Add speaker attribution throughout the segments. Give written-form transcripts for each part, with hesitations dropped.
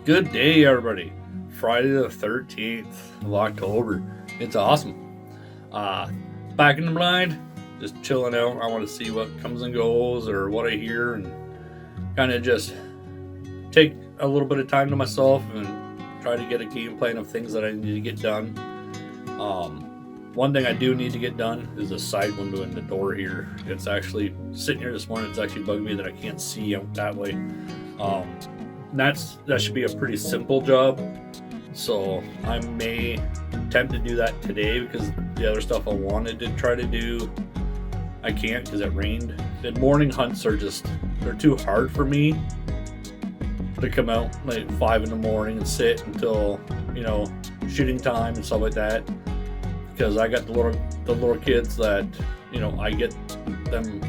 Speaker 1: Good day, everybody. Friday the 13th of October. It's awesome. Uh, Back in the blind, just chilling out. I want to see what comes and goes or what I hear and kind of just take a little bit of time to myself and try to get a game plan of things that I need to get done. One thing I do need to get done is the side window in the door here. It's actually sitting here this morning. It's actually bugging me that I can't see out that way. That should be a pretty simple job, so I may attempt to do that today because the other stuff I wanted to try to do I can't because it rained. The morning hunts they're too hard for me to come out like 5 in the morning and sit until shooting time and stuff like that, because I got the little kids that I get them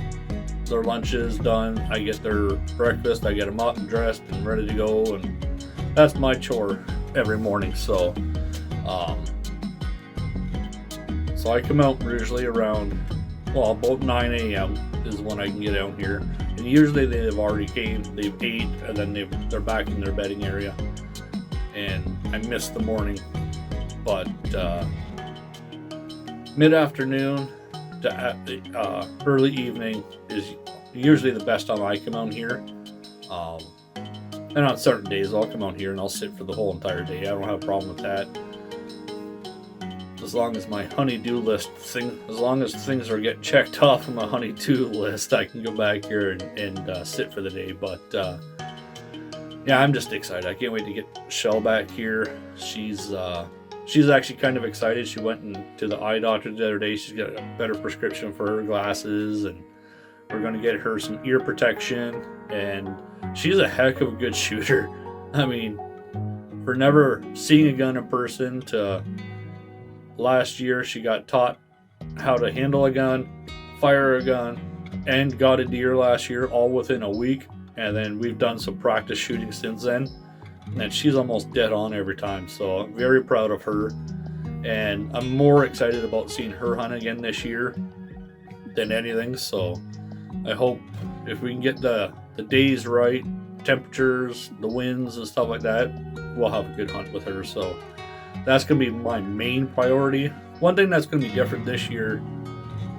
Speaker 1: their lunches done, I get their breakfast, I get them up and dressed and ready to go, and that's my chore every morning. So I come out usually around about 9 a.m. is when I can get out here, and usually they've already they've ate, and then they're back in their bedding area, and I miss the morning. But mid-afternoon to early evening is usually the best time I come out here. And on certain days I'll come out here and I'll sit for the whole entire day. I don't have a problem with that. As long as my honey-do list as long as things are getting checked off on my honey-do list, I can go back here and sit for the day. But yeah, I'm just excited. I can't wait to get Shell back here. She's actually kind of excited. She went to the eye doctor the other day. She's got a better prescription for her glasses, and we're going to get her some ear protection. And she's a heck of a good shooter. I mean, for never seeing a gun in person to last year, she got taught how to handle a gun, fire a gun, and got a deer last year, all within a week. And then we've done some practice shooting since then. And she's almost dead on every time, so I'm very proud of her, and I'm more excited about seeing her hunt again this year than anything. So I hope if we can get the days right, temperatures, the winds and stuff like that, we'll have a good hunt with her. So that's going to be my main priority. One thing that's going to be different this year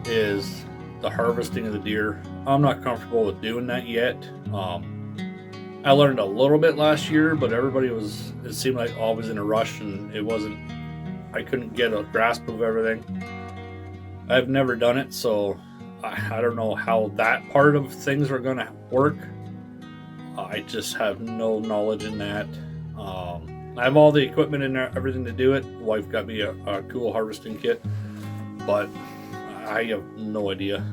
Speaker 1: is the harvesting of the deer. I'm not comfortable with doing that yet. I learned a little bit last year, but it seemed like always in a rush, and I couldn't get a grasp of everything. I've never done it, so I don't know how that part of things are going to work. I just have no knowledge in that. I have all the equipment and everything to do it. Wife got me a cool harvesting kit, but I have no idea.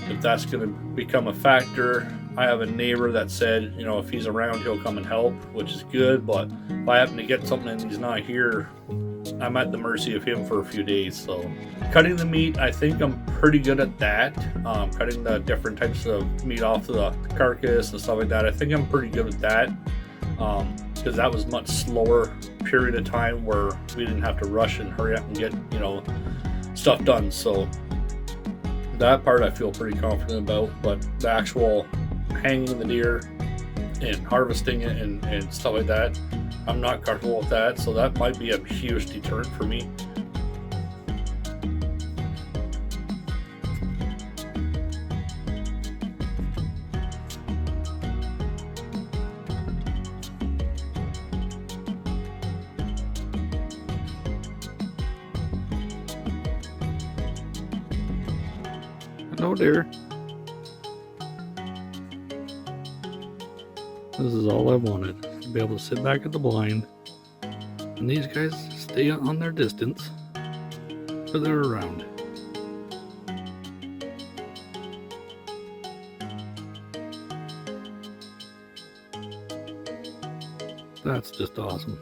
Speaker 1: If that's going to become a factor. I have a neighbor that said, if he's around, he'll come and help, which is good. But if I happen to get something and he's not here, I'm at the mercy of him for a few days. So cutting the meat, I think I'm pretty good at that. Cutting the different types of meat off the carcass and stuff like that, I think I'm pretty good at that. Because that was much slower period of time where we didn't have to rush and hurry up and get, stuff done. So that part I feel pretty confident about, but the actual hanging the deer and harvesting it and stuff like that, I'm not comfortable with that. So that might be a huge deterrent for me. Hello there. This is all I wanted, to be able to sit back at the blind and these guys stay on their distance, but they're around. That's just awesome.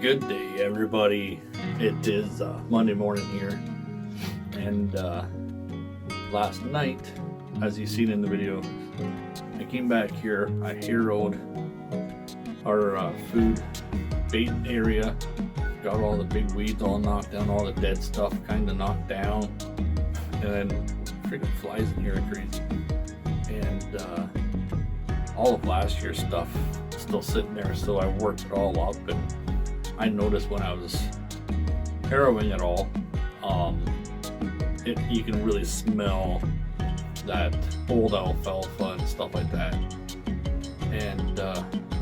Speaker 1: Good day, everybody. It is Monday morning here, and last night, as you've seen in the video, I came back here. I heroed our food bait area, got all the big weeds all knocked down, all the dead stuff kind of knocked down, and then freaking flies in here are crazy. And all of last year's stuff still sitting there, so I worked it all up. And I noticed when I was harrowing it all, you can really smell that old alfalfa and stuff like that. And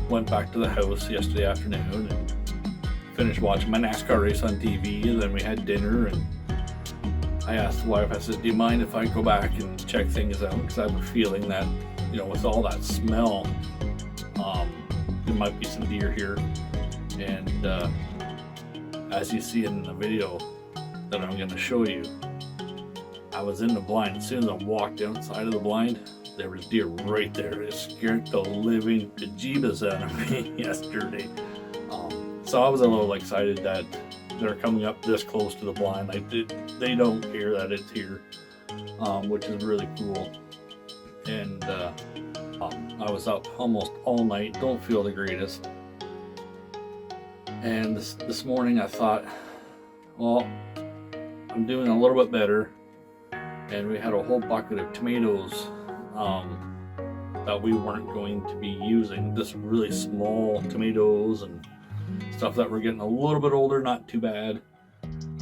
Speaker 1: went back to the house yesterday afternoon and finished watching my NASCAR race on TV, and then we had dinner, and I asked the wife, I said, do you mind if I go back and check things out? Because I have a feeling that, with all that smell, there might be some deer here. And as you see in the video that I'm going to show you, I was in the blind. As soon as I walked outside of the blind, there was deer right there. It scared the living bejeebus out of me yesterday. So I was a little excited that they're coming up this close to the blind. They don't care that it's here, which is really cool. And I was up almost all night. Don't feel the greatest. And this morning I thought, well, I'm doing a little bit better. And we had a whole bucket of tomatoes that we weren't going to be using. Just really small tomatoes and stuff that were getting a little bit older, not too bad.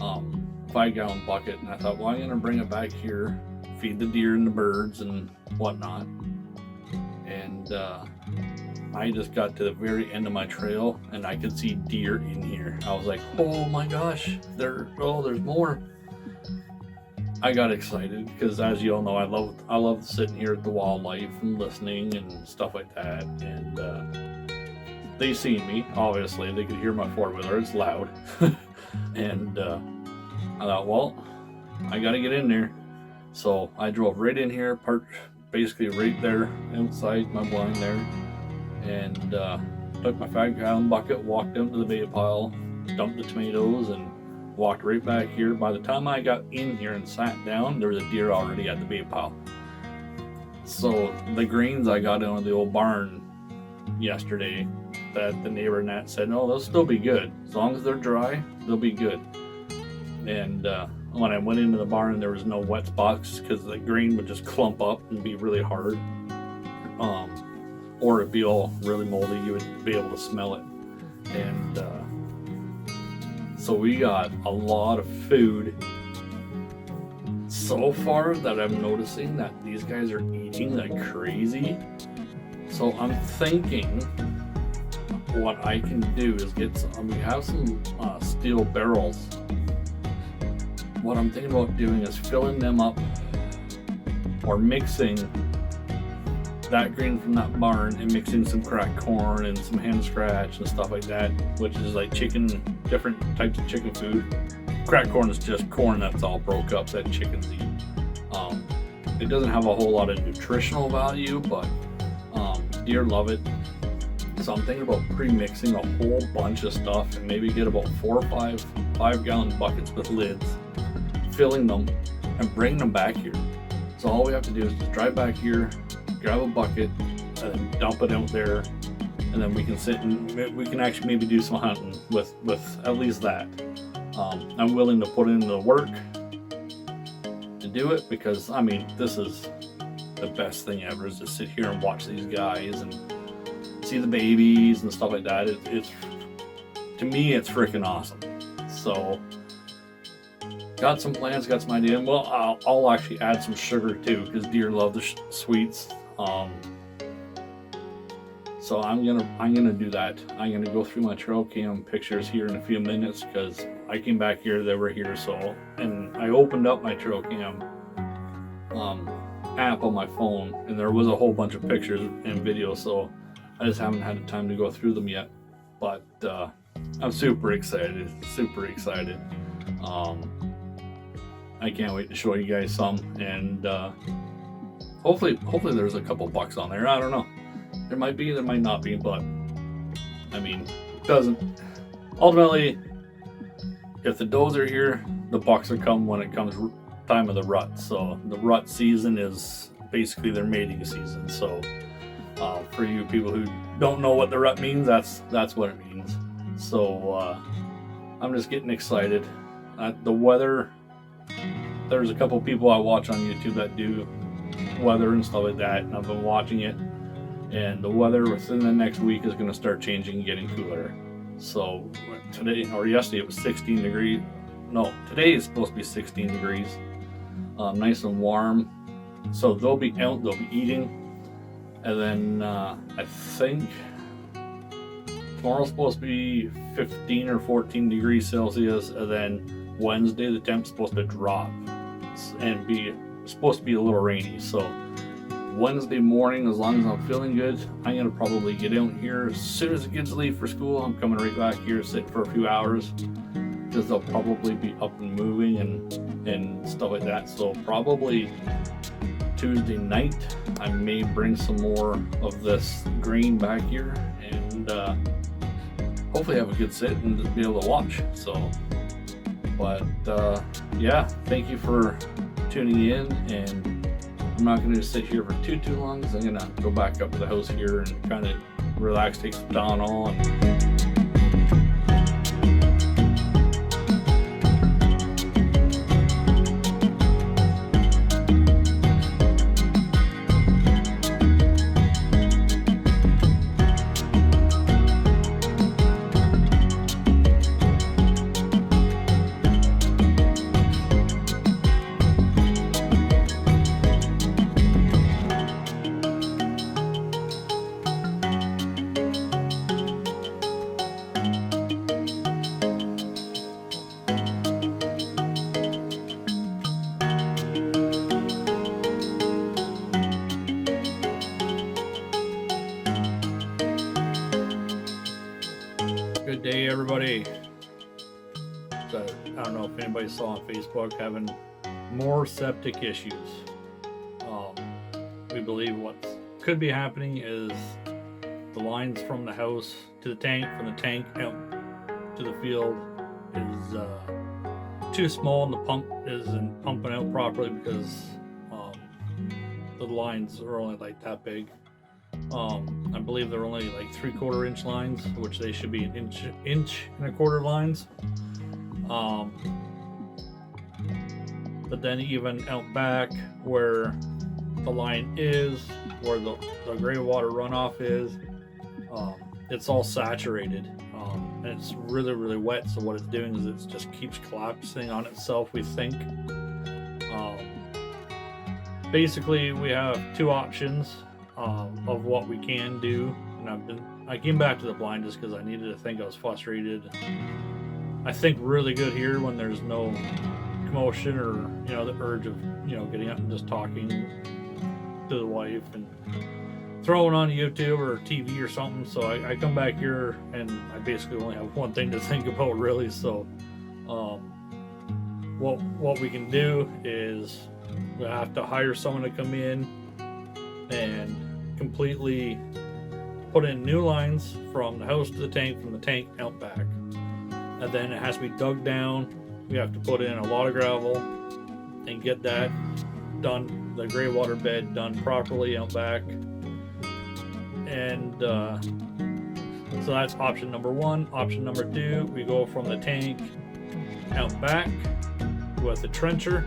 Speaker 1: 5-gallon bucket. And I thought, well, I'm going to bring it back here, feed the deer and the birds and whatnot. And I just got to the very end of my trail and I could see deer in here. I was like, oh my gosh, there's more. I got excited because, as you all know, I love sitting here at the wildlife and listening and stuff like that. And they seen me, obviously. They could hear my four-wheeler. It's loud. And I thought, well, I got to get in there. So I drove right in here, parked basically right there outside my blind there. And took my 5-gallon bucket, walked down to the bait pile, dumped the tomatoes, and walked right back here. By the time I got in here and sat down, there was a deer already at the bait pile. So the greens I got out of the old barn yesterday, that the neighbor Nat said, no, they'll still be good. As long as they're dry, they'll be good. And when I went into the barn, there was no wet spots because the green would just clump up and be really hard. Or it'd be all really moldy. You would be able to smell it. And so we got a lot of food so far that I'm noticing that these guys are eating like crazy. So I'm thinking what I can do is get some, we have some steel barrels. What I'm thinking about doing is filling them up or mixing that green from that barn and mixing some cracked corn and some hand scratch and stuff like that, which is like different types of chicken food. Cracked corn is just corn that's all broke up that chickens eat. It doesn't have a whole lot of nutritional value, but deer love it. So I'm thinking about pre-mixing a whole bunch of stuff and maybe get about 4 or 5-gallon buckets with lids, filling them and bringing them back here. So all we have to do is just drive back here, grab a bucket, and dump it out there, and then we can sit and we can actually maybe do some hunting with at least that. I'm willing to put in the work to do it because, I mean, this is the best thing ever, is to sit here and watch these guys and see the babies and stuff like that. It's to me, it's freaking awesome. So got some plans, got some idea. Well, I'll actually add some sugar too because deer love the sweets. So I'm gonna do that. I'm gonna go through my trail cam pictures here in a few minutes, because I came back here, they were here, and I opened up my trail cam app on my phone, and there was a whole bunch of pictures and videos, so I just haven't had the time to go through them yet. But I'm super excited. I can't wait to show you guys some, and hopefully there's a couple bucks on there. I don't know. There might be, there might not be, but I mean, it doesn't. Ultimately, if the does are here, the bucks will come when it comes time of the rut. So the rut season is basically their mating season. So for you people who don't know what the rut means, that's what it means. So I'm just getting excited. The weather. There's a couple people I watch on YouTube that do weather and stuff like that, and I've been watching it. And the weather within the next week is going to start changing and getting cooler. So today or yesterday it was 16 degrees. No, today is supposed to be 16 degrees. Nice and warm. So they'll be out, they'll be eating. And then I think tomorrow's supposed to be 15 or 14 degrees Celsius. And then Wednesday the temp's supposed to drop and be supposed to be a little rainy. So Wednesday morning, as long as I'm feeling good, I'm gonna probably get out here as soon as the kids leave for school. I'm coming right back here, sit for a few hours, because they'll probably be up and moving and stuff like that. So probably Tuesday night, I may bring some more of this grain back here, and hopefully have a good sit and be able to watch. So, but yeah, thank you for tuning in, and I'm not going to sit here for too long, because I'm going to go back up to the house here and kind of relax, take some Tylenol, and good day, everybody. So I don't know if anybody saw on Facebook, having more septic issues. We believe what could be happening is the lines from the house to the tank, from the tank out to the field is too small, and the pump isn't pumping out properly because the lines are only like that big. I believe they're only like 3/4 inch lines, which they should be inch and a quarter lines. But then even out back where the line is, where the gray water runoff is, it's all saturated, and it's really wet. So what it's doing is it just keeps collapsing on itself, we think. Basically, we have two options of what we can do, and I came back to the blind just because I needed to think. I was frustrated. I think really good here when there's no commotion or the urge of getting up and just talking to the wife and throwing on YouTube or TV or something. So I come back here and I basically only have one thing to think about, really. So what we can do is we have to hire someone to come in and completely put in new lines from the house to the tank, from the tank out back, and then it has to be dug down. We have to put in a lot of gravel and get that done, the gray water bed done properly out back. And so that's option number one. Option number two, we go from the tank out back with a trencher,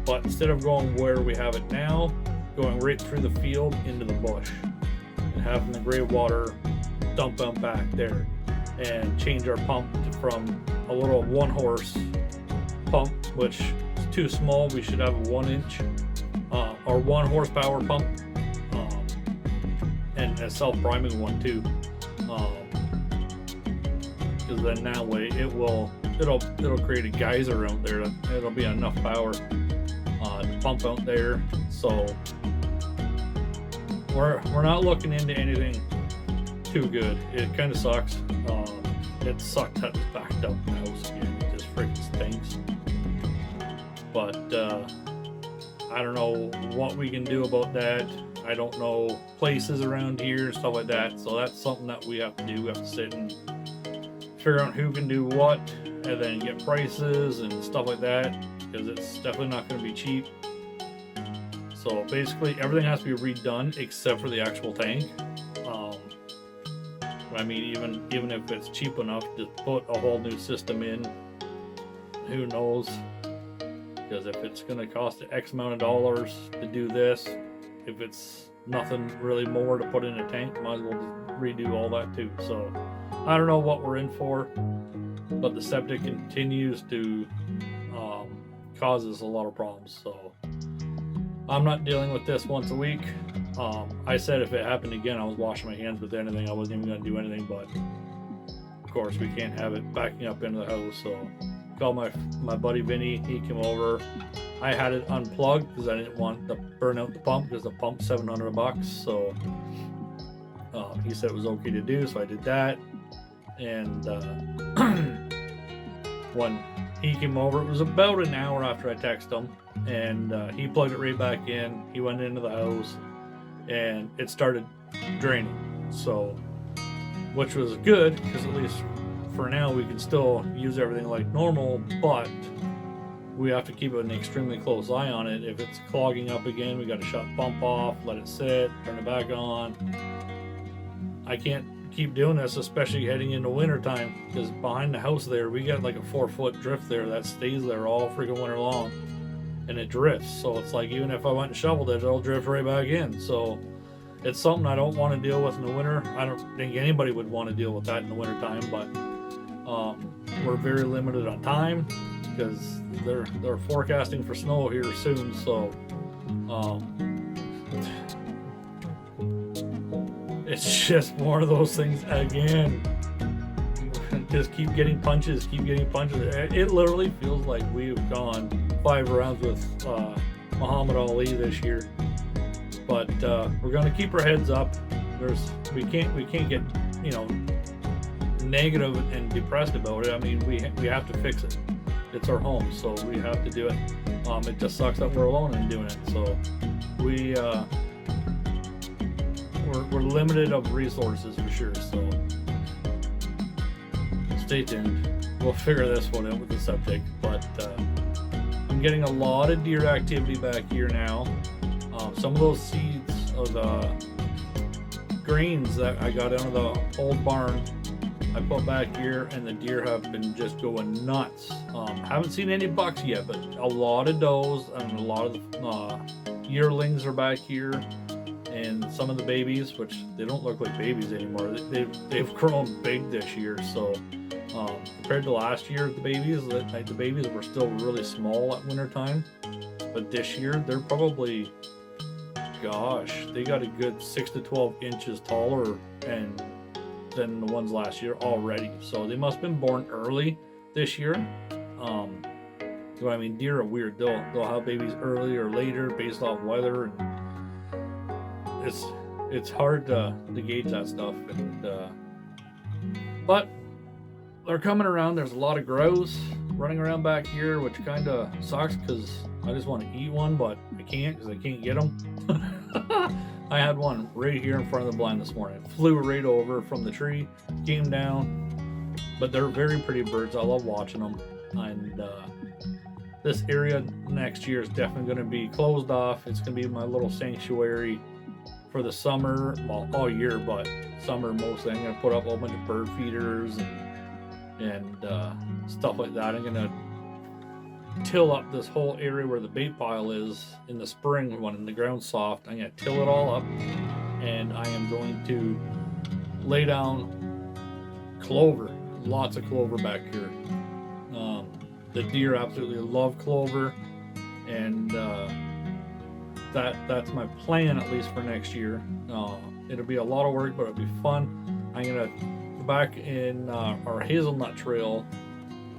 Speaker 1: but instead of going where we have it now, going right through the field into the bush and having the gray water dump out back there, and change our pump from a little 1-horse pump, which is too small. We should have a 1-inch or 1 horsepower pump, and a self-priming one too. Because then that way it'll create a geyser out there. It'll be enough power to pump out there. So we're not looking into anything too good. It kind of sucks. It sucked that it's backed up the house again. It just freaking stinks. But I don't know what we can do about that. I don't know places around here and stuff like that. So that's something that we have to do. We have to sit and figure out who can do what, and then get prices and stuff like that, because it's definitely not going to be cheap. So basically everything has to be redone except for the actual tank. I mean, even if it's cheap enough to put a whole new system in, who knows? Because if it's going to cost X amount of dollars to do this, if it's nothing really more to put in a tank, might as well just redo all that too. So I don't know what we're in for, but the septic continues to cause us a lot of problems. So I'm not dealing with this once a week. I said if it happened again, I was washing my hands with anything. I wasn't even going to do anything, but of course we can't have it backing up into the house. So called my buddy Vinny. He came over. I had it unplugged because I didn't want to burn out the pump, because the pump's $700. So he said it was okay to do, so I did that. And when he came over, it was about an hour after I texted him, and he plugged it right back in. He went into the house and it started draining, so which was good, because at least for now we can still use everything like normal, but we have to keep an extremely close eye on it. If it's clogging up again, we got to shut the pump off, let it sit, turn it back on. I can't keep doing this, especially heading into winter time, because behind the house there we got like a 4-foot drift there that stays there all freaking winter long, and it drifts. So it's like, even if I went and shoveled it, it'll drift right back in. So it's something I don't want to deal with in the winter. I don't think anybody would want to deal with that in the winter time, but we're very limited on time, because they're forecasting for snow here soon. So it's just one of those things again. Just keep getting punches. It literally feels like we've gone 5 rounds with Muhammad Ali this year. But we're gonna keep our heads up. We can't get negative and depressed about it. I mean, we have to fix it. It's our home, so we have to do it. It just sucks that we're alone in doing it. So we're limited of resources for sure. So stay tuned. We'll figure this one out with the septic. But I'm getting a lot of deer activity back here now. Some of those seeds of the grains that I got out of the old barn, I put back here, and the deer have been just going nuts. Haven't seen any bucks yet, but a lot of does, and a lot of the yearlings are back here, and some of the babies, which they don't look like babies anymore. They've grown big this year. So compared to last year, the babies were still really small at winter time, but this year they're probably, gosh, they got a good 6 to 12 inches taller than the ones last year already. So they must have been born early this year. I mean, deer are weird. They'll have babies early or later based off weather, and it's hard to gauge that stuff. And but they're coming around. There's a lot of grouse running around back here, which kind of sucks, because I just want to eat one, but I can't, because I can't get them. I had one right here in front of the blind this morning. It flew right over from the tree, came down. But they're very pretty birds. I love watching them. And this area next year is definitely going to be closed off. It's going to be my little sanctuary for the summer, well, all year, but summer mostly. I'm going to put up a whole bunch of bird feeders and stuff like that. I'm going to till up this whole area where the bait pile is in the spring when the ground's soft. I'm going to till it all up, and I am going to lay down clover. Lots of clover back here. The deer absolutely love clover, and that's my plan, at least for next year. It'll be a lot of work, but it'll be fun. I'm gonna go back in our hazelnut trail.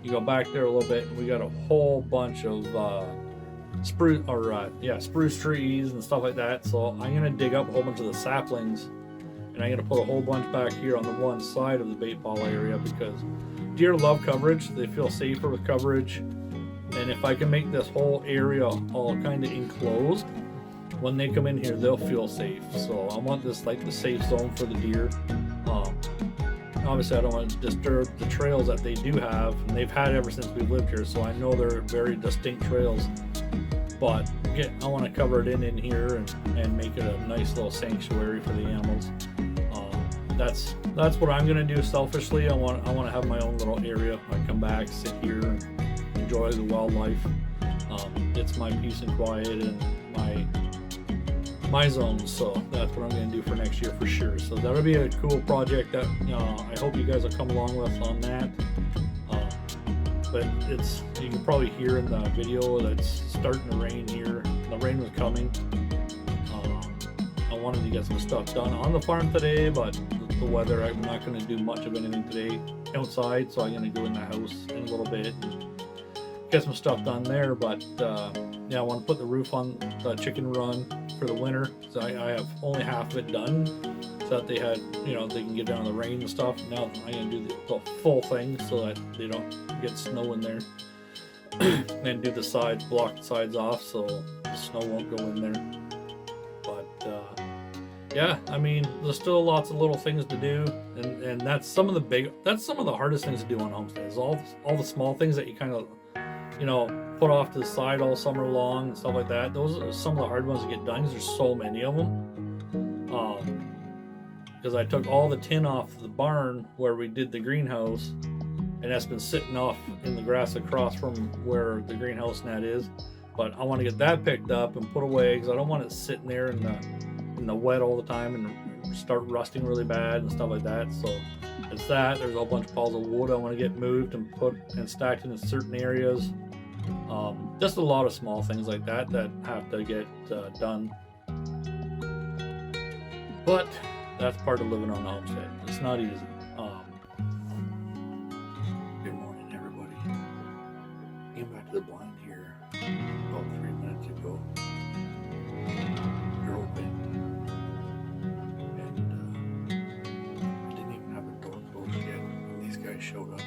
Speaker 1: You go back there a little bit, and we got a whole bunch of spruce trees and stuff like that. So I'm gonna dig up a whole bunch of the saplings, and I'm gonna put a whole bunch back here on the one side of the bait ball area, because deer love coverage. They feel safer with coverage, and if I can make this whole area all kind of enclosed, when they come in here, they'll feel safe. So I want this like the safe zone for the deer. Obviously, I don't want to disturb the trails that they do have, and they've had ever since we've lived here. So I know they're very distinct trails. But I want to cover it in here and make it a nice little sanctuary for the animals. That's what I'm gonna do selfishly. I want to have my own little area. I come back, sit here, and enjoy the wildlife. It's my peace and quiet and my zone. So that's what I'm gonna do for next year for sure. So that'll be a cool project that I hope you guys will come along with on that. But you can probably hear in the video that it's starting to rain here. The rain was coming. I wanted to get some stuff done on the farm today, but the weather, I'm not going to do much of anything today outside, so I'm going to go in the house in a little bit and get some stuff done there. But I want to put the roof on the chicken run for the winter. So I have only half of it done, so that they can get down in the rain and stuff. Now I'm going to do the full thing so that they don't get snow in there. And do the sides, block the sides off so the snow won't go in there. But I mean, there's still lots of little things to do, and that's some of the hardest things to do on homestead, is all the small things that you kind of put off to the side all summer long and stuff like that. Those are some of the hard ones to get done, because there's so many of them. Because I took all the tin off the barn where we did the greenhouse, and that's been sitting off in the grass across from where the greenhouse net is. But I want to get that picked up and put away, because I don't want it sitting there in the wet all the time and start rusting really bad and stuff like that. So it's that. There's a whole bunch of piles of wood I want to get moved and put and stacked in certain areas. Just a lot of small things like that have to get done. But that's part of living on the homestead. It's not easy. Good morning, everybody. Came back to the blind here about 3 minutes ago. They're open. And I didn't even have the door closed yet when these guys showed up.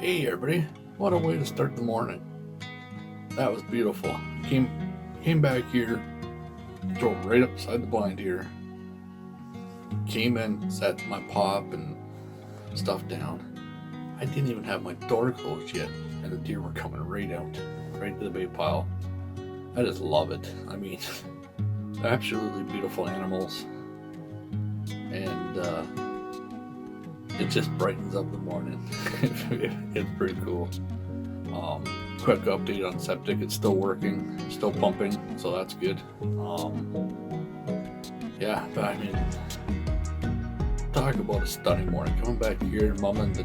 Speaker 1: Hey everybody, what a way to start the morning. That was beautiful. Came back here, drove right up beside the blind here. Came in, set my pop and stuff down. I didn't even have my door closed yet, and the deer were coming right out, right to the bait pile. I just love it. I mean, they're absolutely beautiful animals, and it just brightens up the morning. It's pretty cool. Quick update on septic, it's still working, still pumping, so that's good. Yeah, but I mean, talk about a stunning morning. Coming back here, mumming the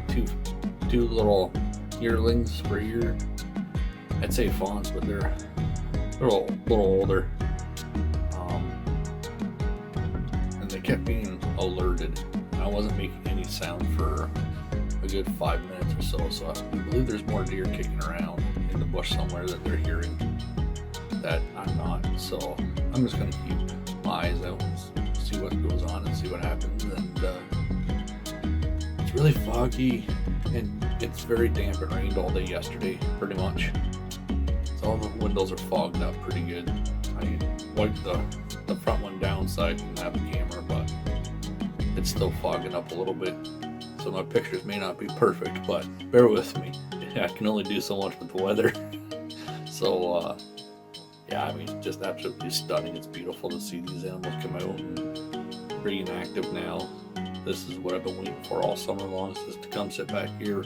Speaker 1: two little yearlings for here. I'd say fawns, but they're a little older. And they kept being alerted. I wasn't making any sound for a good 5 minutes or so, so I believe there's more deer kicking around in the bush somewhere that they're hearing that I'm not. So I'm just gonna keep my eyes out and see what goes on and see what happens. And it's really foggy and it's very damp. It rained all day yesterday, pretty much. So all the windows are fogged up pretty good. I wiped the front one down so I didn't have a camera, but it's still fogging up a little bit. So my pictures may not be perfect, but bear with me. I can only do so much with the weather. So yeah, I mean, just absolutely stunning. It's beautiful to see these animals come out and being active now. This is what I've been waiting for all summer long, just to come sit back here,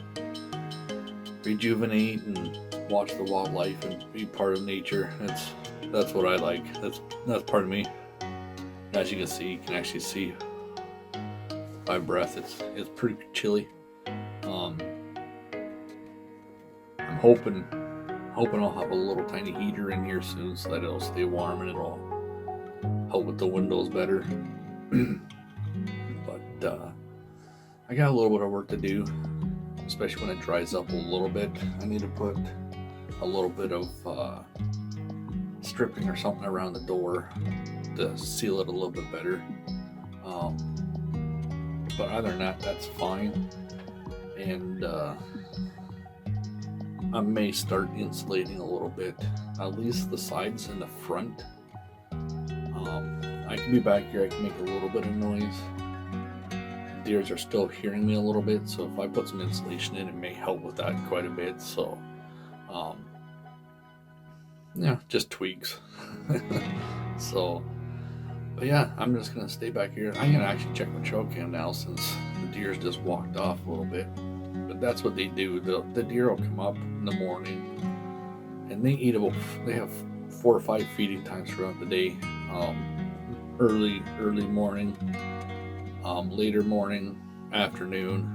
Speaker 1: rejuvenate and watch the wildlife and be part of nature. That's what I like. That's part of me. As you can see, you can actually see my breath. It's pretty chilly. I'm hoping I'll have a little tiny heater in here soon so that it'll stay warm and it'll help with the windows better. But I got a little bit of work to do, especially when it dries up a little bit. I need to put a little bit of stripping or something around the door to seal it a little bit better. But other than that, that's fine. And I may start insulating a little bit, at least the sides and the front. I can be back here, I can make a little bit of noise. Deers are still hearing me a little bit, so if I put some insulation in, it may help with that quite a bit. So yeah, just tweaks. So but yeah, I'm just gonna stay back here. I'm gonna actually check my trail cam now since the deer's just walked off a little bit. But that's what they do. The deer will come up in the morning and they eat about, they have 4 or 5 feeding times throughout the day. Early morning, later morning, afternoon,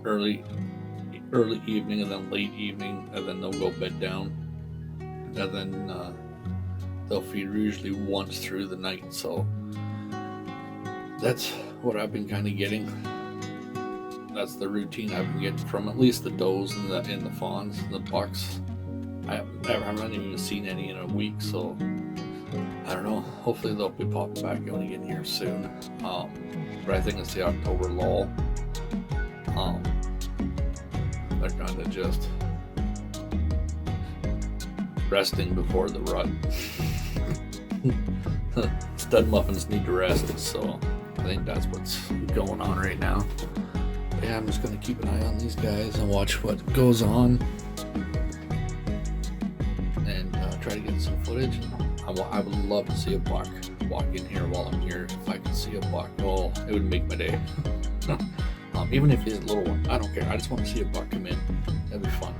Speaker 1: early evening, and then late evening, and then they'll go bed down, and then they'll feed usually once through the night. So that's what I've been kind of getting. That's the routine I've been getting from at least the does and the fawns, the bucks. I haven't even seen any in a week, so I don't know. Hopefully they'll be popping back out again here soon. But I think it's the October lull. They're kind of just resting before the rut. Stud muffins need to rest, so I think that's what's going on right now. But yeah, I'm just gonna keep an eye on these guys and watch what goes on, and try to get some footage. I would love to see a buck walk in here while I'm here. If I could see a buck, oh, it would make my day. Even if he's a little one, I don't care. I just want to see a buck come in. That'd be fun.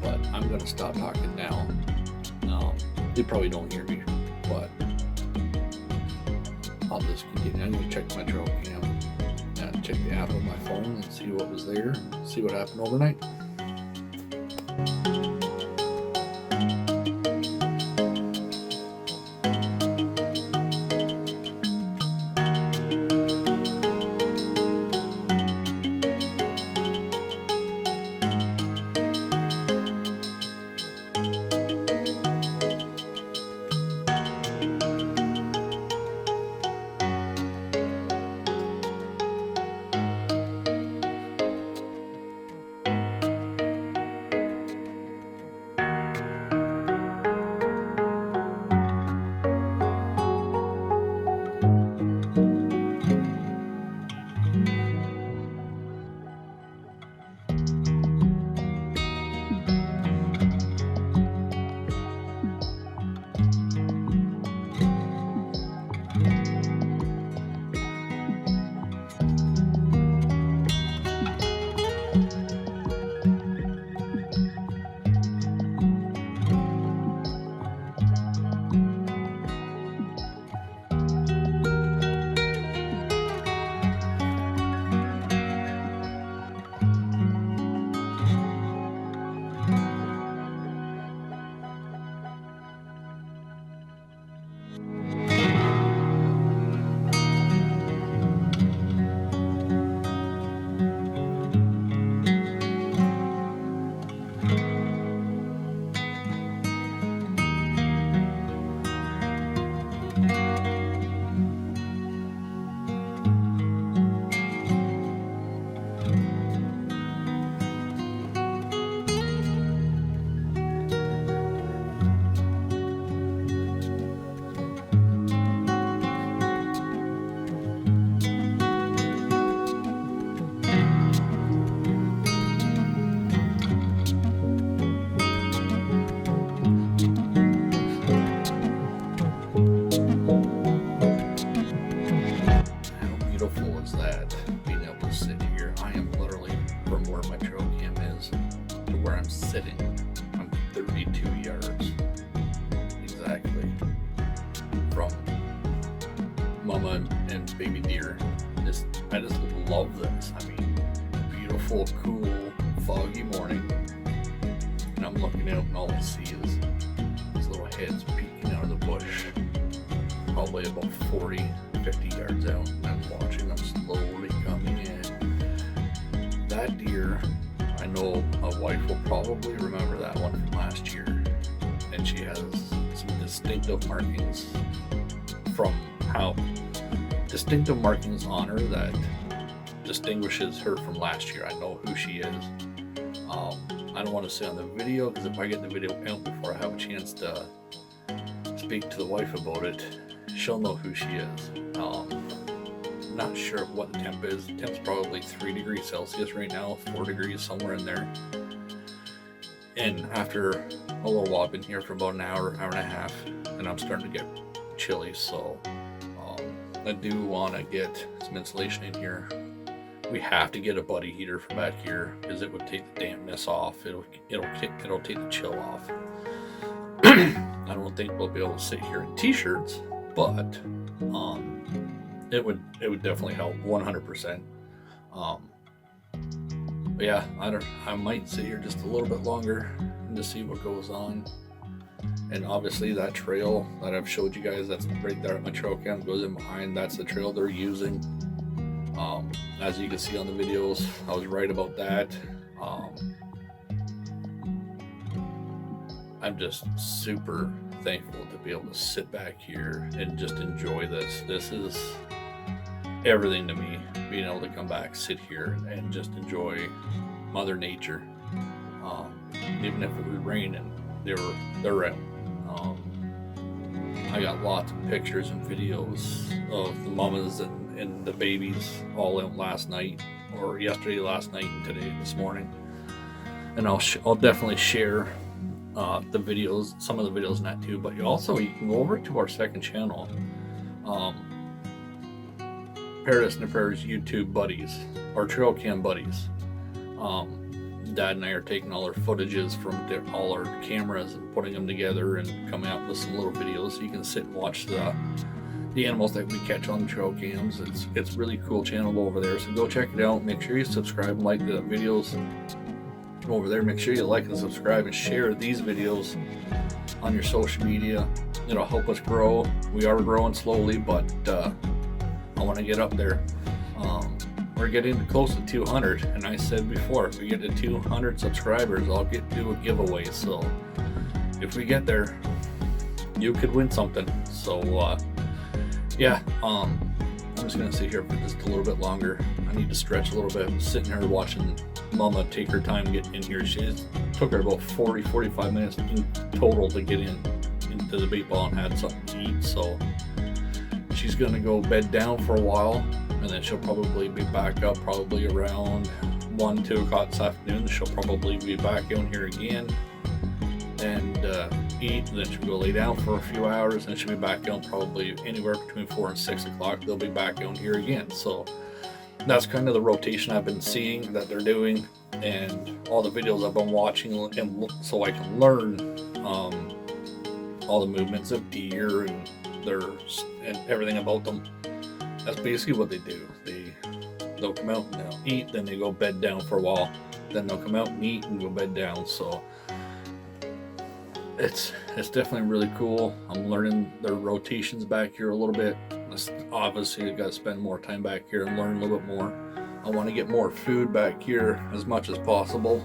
Speaker 1: But I'm gonna stop talking now. They probably don't hear me, but I'll just continue. I'm gonna check my trail cam and check the app on my phone and see what was there, see what happened overnight. beautiful is that, being able to sit here? I am literally, from where my trail cam is to where I'm sitting, I'm 32 yards exactly from mama and baby deer. I just love this. I mean, beautiful, cool, foggy morning, and I'm looking out and all I see is these little heads peeking out of the bush, probably about 40, 50 yards out, and I'm watching them slowly coming in. That deer, I know a wife will probably remember that one from last year, and she has some distinctive markings on her that distinguishes her from last year. I know who she is. I don't want to say on the video, because if I get the video out before I have a chance to speak to the wife about it, she'll know who she is. Not sure what the temp is. The temp's probably 3 degrees Celsius right now, 4 degrees, somewhere in there. And after a little while, I've been here for about an hour, hour and a half, and I'm starting to get chilly, so I do want to get some insulation in here. We have to get a buddy heater for back here, because it would take the dampness off. It'll take the chill off. I don't think we'll be able to sit here in t-shirts, but it would definitely help 100%. But yeah, I might sit here just a little bit longer and to see what goes on. And obviously that trail that I've showed you guys, that's right there at my trail cam, goes in behind. That's the trail they're using. As you can see on the videos, I was right about that. I'm just super thankful to be able to sit back here and just enjoy this. This is everything to me, being able to come back, sit here, and just enjoy Mother Nature. Even if it was raining, they're out. I got lots of pictures and videos of the mamas and the babies all out last night, or yesterday, last night, and today, this morning. And I'll definitely share the videos, some of the videos in that too. But you can go over to our second channel, Paradise and the Prairies YouTube buddies, or trail cam buddies. Dad and I are taking all our footages from all our cameras and putting them together and coming out with some little videos so you can sit and watch the animals that we catch on the trail cams. It's really cool channel over there, so go check it out. Make sure you subscribe and like the videos over there. Make sure you like and subscribe and share these videos on your social media. It'll help us grow. We are growing slowly, but I want to get up there. We're getting close to 200, and I said before, if we get to 200 subscribers, I'll do a giveaway. So if we get there, you could win something. So yeah, I'm just gonna sit here for just a little bit longer. I need to stretch a little bit. I'm sitting here watching Mama take her time getting in here. Took her about 45 minutes in total to get into the bait ball and had something to eat. So she's gonna go bed down for a while, and then she'll probably be back up probably around 1-2 o'clock this afternoon. She'll probably be back down here again and eat, and then she'll go lay down for a few hours, and she'll be back down probably anywhere between 4 and 6 o'clock. They'll be back down here again. So that's kind of the rotation I've been seeing that they're doing, and all the videos I've been watching, and so I can learn all the movements of deer and everything about them. That's basically what they do. They'll come out and they'll eat, then they go bed down for a while, then they'll come out and eat and go bed down. So it's definitely really cool. I'm learning their rotations back here a little bit. Obviously I got to spend more time back here and learn a little bit more. I want to get more food back here as much as possible.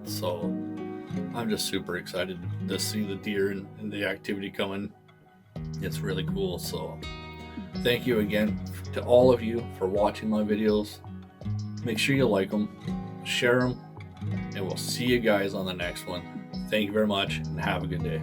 Speaker 1: So I'm just super excited to see the deer and the activity coming. It's really cool. So thank you again to all of you for watching my videos. Make sure you like them, share them, and we'll see you guys on the next one. Thank you very much, and have a good day.